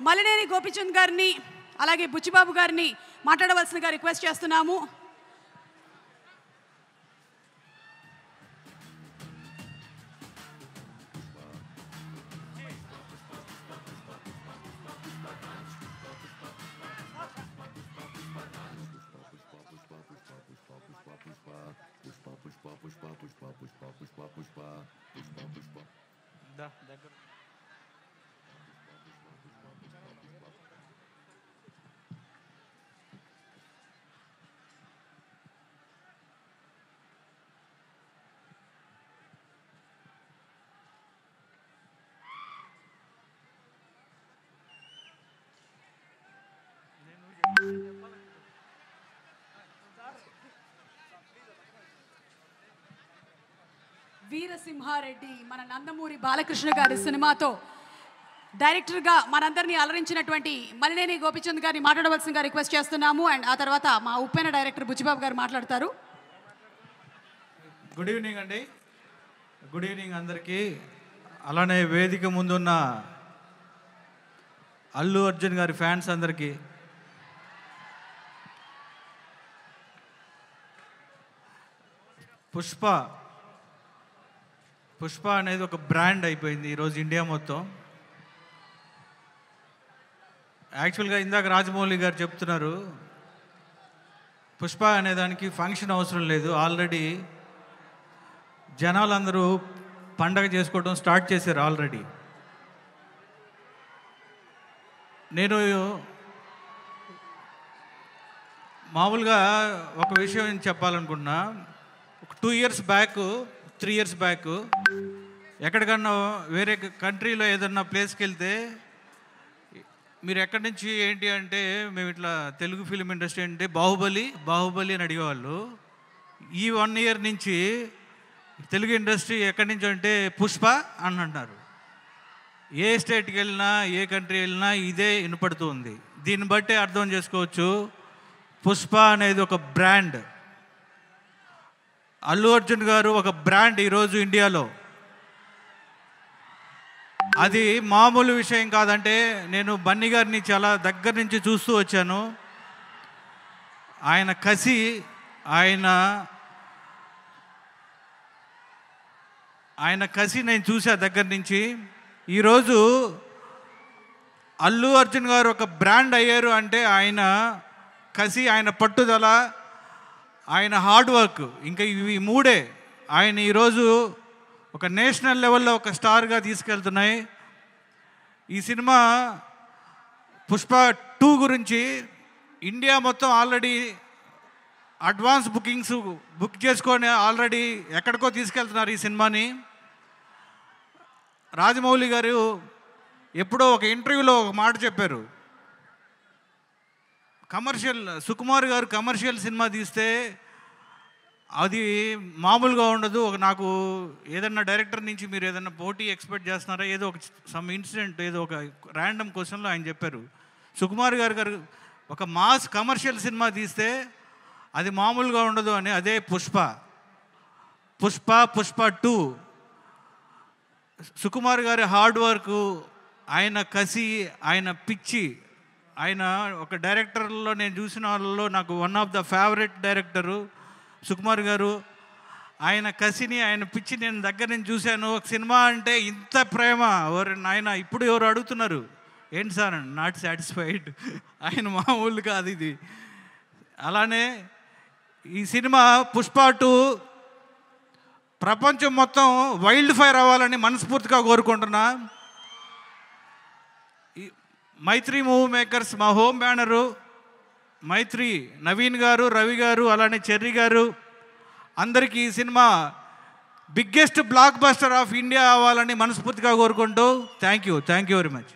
మలినేని గోపిచంద్ గారిని అలాగే బుచ్చిబాబు గారిని మాట్లాడవలసినగా రిక్వెస్ట్ చేస్తున్నాము. వీరసింహారెడ్డి మన నందమూరి బాలకృష్ణ గారి సినిమాతో డైరెక్టర్గా మనందరినీ అలరించినటువంటి మలినేని గోపిచంద్ గారిని మాట్లాడవలసిందిగా రిక్వెస్ట్ చేస్తున్నాము. అండ్ ఆ తర్వాత మా ఉప్పెన డైరెక్టర్ బుచ్చిబాబు గారు మాట్లాడతారు. గుడ్ ఈవినింగ్ అండి. గుడ్ ఈవినింగ్ అందరికీ. అలానే వేదిక ముందున్న అల్లు అర్జున్ గారి ఫ్యాన్స్ అందరికీ, పుష్ప అనేది ఒక బ్రాండ్ అయిపోయింది ఈరోజు ఇండియా మొత్తం. యాక్చువల్గా ఇందాక రాజమౌళి గారు చెప్తున్నారు, పుష్ప అనేదానికి ఫంక్షన్ అవసరం లేదు, ఆల్రెడీ జనాలందరూ పండగ చేసుకోవడం స్టార్ట్ చేశారు ఆల్రెడీ. నేను మామూలుగా ఒక విషయం చెప్పాలనుకున్నా. ఒక 2 years బ్యాక్ 3 years బ్యాక్ ఎక్కడికన్నా వేరే కంట్రీలో ఏదన్నా ప్లేస్కి వెళ్తే మీరు ఎక్కడి నుంచి ఏంటి అంటే మేము ఇట్లా తెలుగు ఫిలిం ఇండస్ట్రీ అంటే బాహుబలి అని అడిగేవాళ్ళు. ఈ 1 year నుంచి తెలుగు ఇండస్ట్రీ ఎక్కడి నుంచి అంటే పుష్ప అని అంటున్నారు. ఏ స్టేట్కి వెళ్ళినా ఏ కంట్రీ వెళ్ళినా ఇదే వినపడుతుంది. దీన్ని బట్టి అర్థం చేసుకోవచ్చు, పుష్ప అనేది ఒక బ్రాండ్. అల్లు అర్జున్ గారు ఒక బ్రాండ్ ఈరోజు ఇండియాలో. అది మామూలు విషయం కాదంటే, నేను బన్నీ గారిని చాలా దగ్గర నుంచి చూస్తూ వచ్చాను. ఆయన కసి, ఆయన కసి నేను చూసా దగ్గర నుంచి. ఈరోజు అల్లు అర్జున్ గారు ఒక బ్రాండ్ అయ్యారు అంటే ఆయన కసి, ఆయన పట్టుదల, ఆయన హార్డ్ వర్క్, ఇంకా ఇవి మూడే ఆయన ఈరోజు ఒక నేషనల్ లెవెల్లో ఒక స్టార్గా తీసుకెళ్తున్నాయి. ఈ సినిమా పుష్ప 2 గురించి ఇండియా మొత్తం ఆల్రెడీ అడ్వాన్స్ బుక్ చేసుకొని ఆల్రెడీ ఎక్కడికో తీసుకెళ్తున్నారు ఈ సినిమాని. రాజమౌళి గారు ఎప్పుడో ఒక ఇంటర్వ్యూలో ఒక మాట చెప్పారు, సుకుమార్ గారు కమర్షియల్ సినిమా తీస్తే అది మామూలుగా ఉండదు. నాకు ఏదన్నా డైరెక్టర్ నుంచి మీరు ఏదన్నా పోటీ ఎక్స్పెక్ట్ చేస్తున్నారా, ఏదో ఒక సమ్ ఇన్సిడెంట్, ఏదో ఒక ర్యాండమ్ క్వశ్చన్లో ఆయన చెప్పారు, సుకుమార్ గారు ఒక మాస్ కమర్షియల్ సినిమా తీస్తే అది మామూలుగా ఉండదు అని. అదే పుష్ప 2 సుకుమార్ గారి హార్డ్ వర్క్, ఆయన కసి, ఆయన పిచ్చి, ఆయన ఒక డైరెక్టర్లో నేను చూసిన వాళ్ళలో నాకు one of the favourite director Sukumar గారు. ఆయన కసిని, ఆయన పిచ్చి నేను దగ్గర నుంచి చూశాను. ఒక సినిమా అంటే ఇంత ప్రేమ, ఆయన ఇప్పుడు ఎవరు అడుగుతున్నారు ఏంటి సార్, నాట్ సాటిస్ఫైడ్. ఆయన మామూలు కాదు ఇది. అలానే ఈ సినిమా పుష్ప 2 ప్రపంచం మొత్తం వైల్డ్ ఫైర్ అవ్వాలని మనస్ఫూర్తిగా కోరుకుంటున్నా. మైత్రి మూవీ మేకర్స్ మా హోమ్ బ్యానరు, మైత్రి, నవీన్ గారు, రవి గారు, అలానే చెర్రీ గారు, అందరికీ ఈ cinema biggest block buster of India అవ్వాలని మనస్ఫూర్తిగా కోరుకుంటూ థ్యాంక్ యూ వెరీ మచ్.